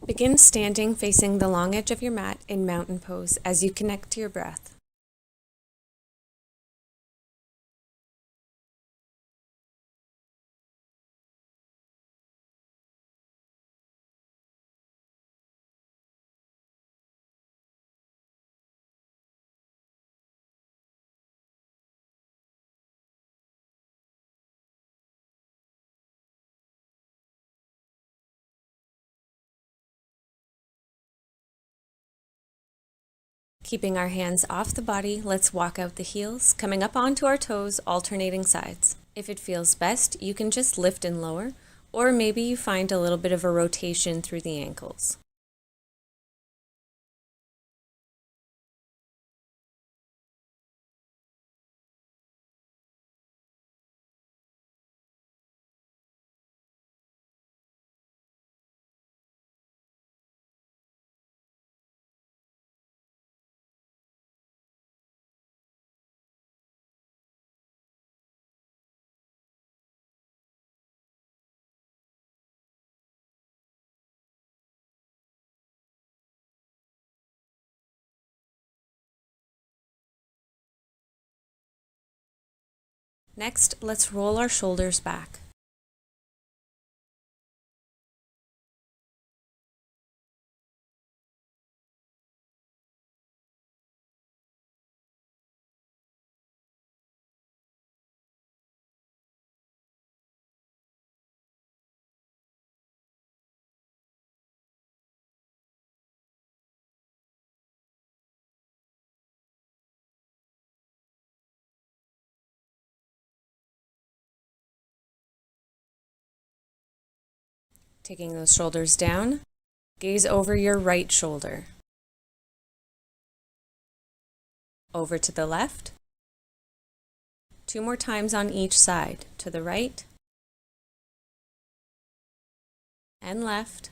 Begin standing facing the long edge of your mat in mountain pose as you connect to your breath. Keeping our hands off the body, let's walk out the heels, coming up onto our toes, alternating sides. If it feels best, you can just lift and lower, or maybe you find a little bit of a rotation through the ankles. Next, let's roll our shoulders back. Taking those shoulders down, gaze over your right shoulder. Over to the left. 2 more times on each side, to the right and left.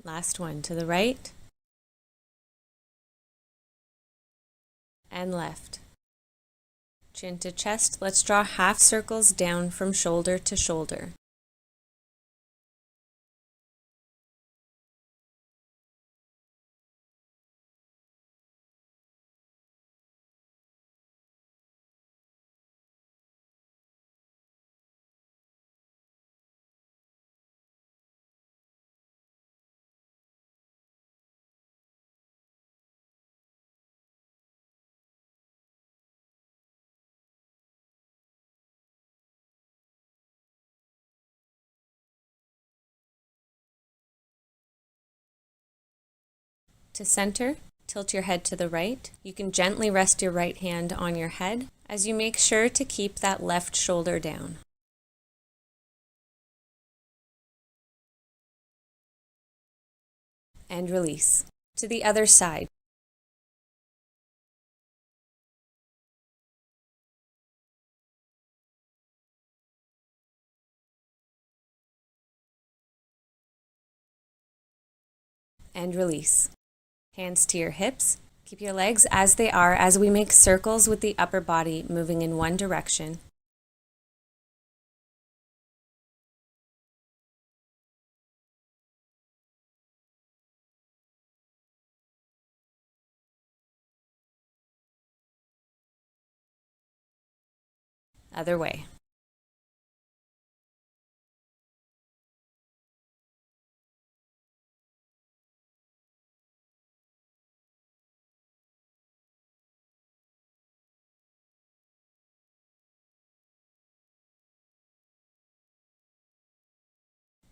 Last one, to the right and left. Chin to chest, let's draw half circles down from shoulder to shoulder. To center, tilt your head to the right. You can gently rest your right hand on your head as you make sure to keep that left shoulder down. And release. To the other side. And release. Hands to your hips. Keep your legs as they are as we make circles with the upper body moving in one direction. Other way.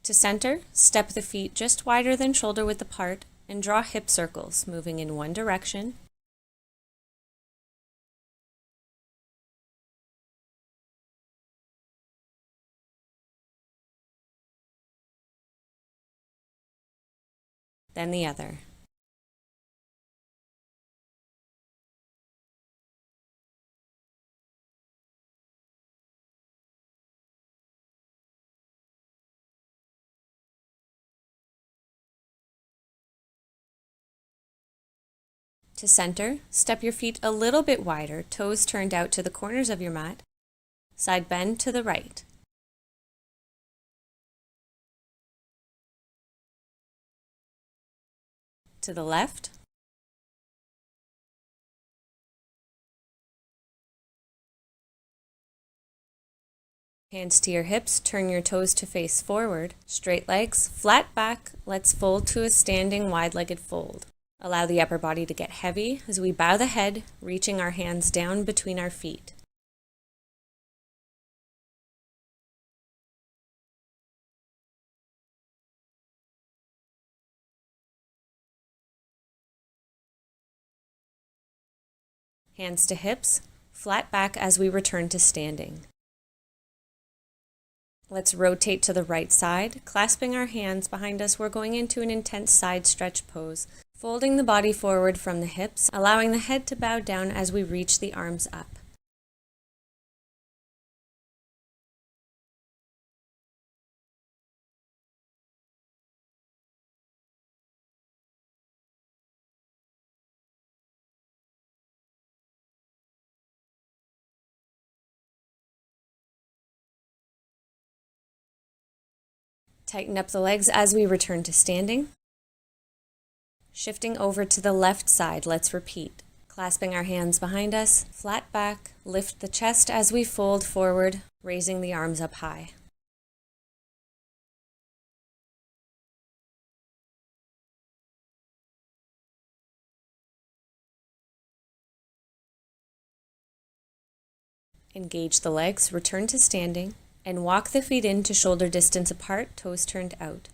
To center, step the feet just wider than shoulder width apart and draw hip circles, moving in one direction. Then the other. To center, step your feet a little bit wider, toes turned out to the corners of your mat. Side bend to the right. to the left. Hands to your hips, turn your toes to face forward. Straight legs, flat back. Let's fold to a standing wide-legged fold. Allow the upper body to get heavy as we bow the head, reaching our hands down between our feet. Hands to hips, flat back as we return to standing. Let's rotate to the right side. Clasping our hands behind us, we're going into an intense side stretch pose. Folding the body forward from the hips, allowing the head to bow down as we reach the arms up. Tighten up the legs as we return to standing. Shifting over to the left side, let's repeat. Clasping our hands behind us, flat back, lift the chest as we fold forward, raising the arms up high. Engage the legs, return to standing, and walk the feet in to shoulder distance apart, toes turned out.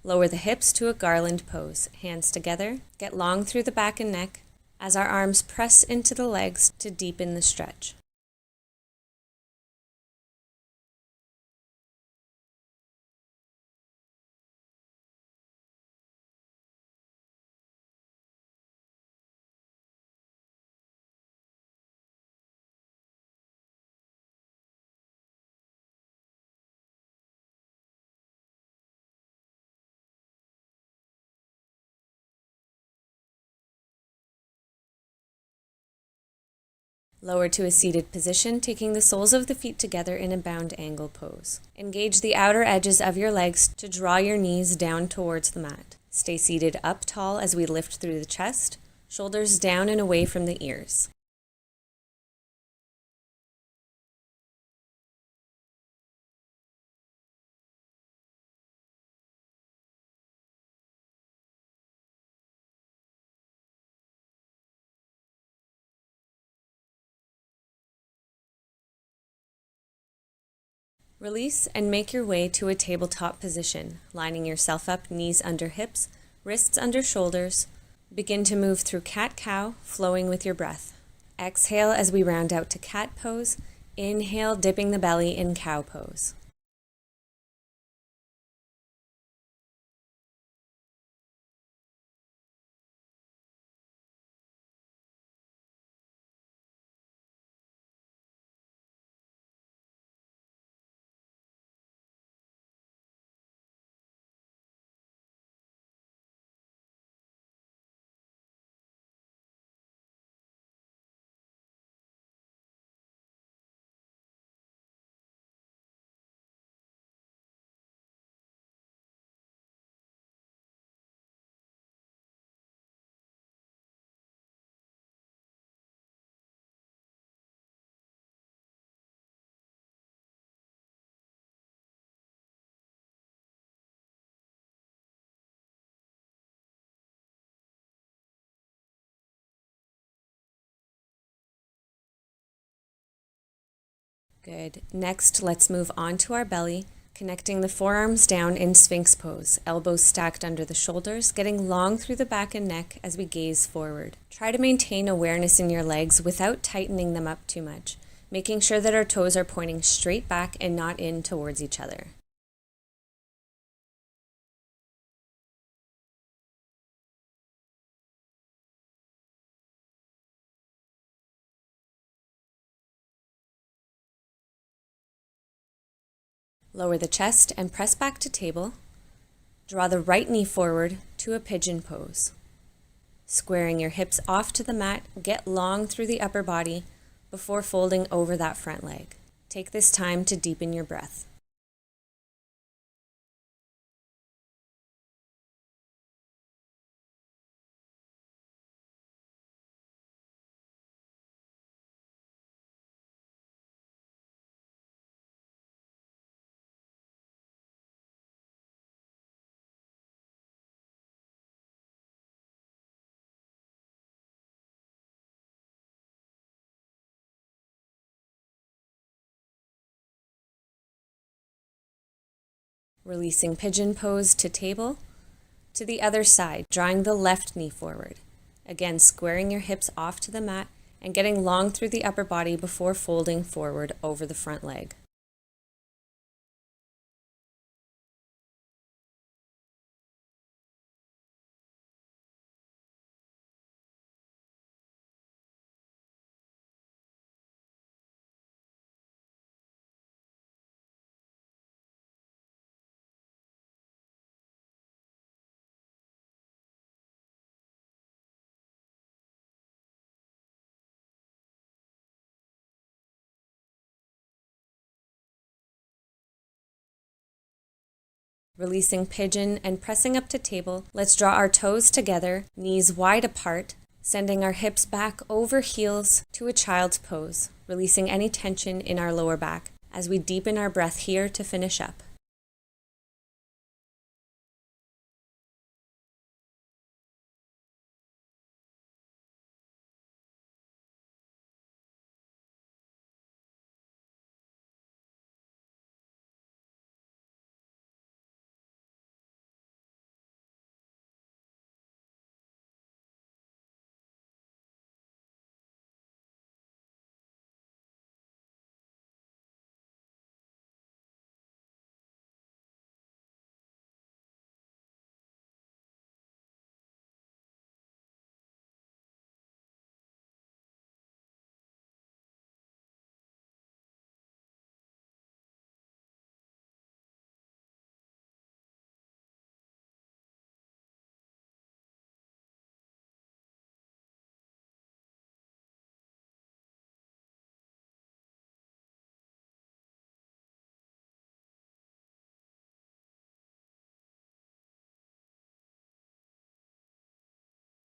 Lower the hips to a garland pose, hands together, get long through the back and neck as our arms press into the legs to deepen the stretch. Lower to a seated position, taking the soles of the feet together in a bound angle pose. Engage the outer edges of your legs to draw your knees down towards the mat. Stay seated up tall as we lift through the chest, shoulders down and away from the ears. Release and make your way to a tabletop position, lining yourself up, knees under hips, wrists under shoulders. Begin to move through cat-cow, flowing with your breath. Exhale as we round out to cat pose. Inhale, dipping the belly in cow pose. Good. Next, let's move on to our belly, connecting the forearms down in Sphinx pose, elbows stacked under the shoulders, getting long through the back and neck as we gaze forward. Try to maintain awareness in your legs without tightening them up too much, making sure that our toes are pointing straight back and not in towards each other. Lower the chest and press back to table. Draw the right knee forward to a pigeon pose. Squaring your hips off to the mat, get long through the upper body before folding over that front leg. Take this time to deepen your breath. Releasing pigeon pose to table. To the other side, drawing the left knee forward. Again, squaring your hips off to the mat and getting long through the upper body before folding forward over the front leg. Releasing pigeon and pressing up to table, let's draw our toes together, knees wide apart, sending our hips back over heels to a child's pose, releasing any tension in our lower back as we deepen our breath here to finish up.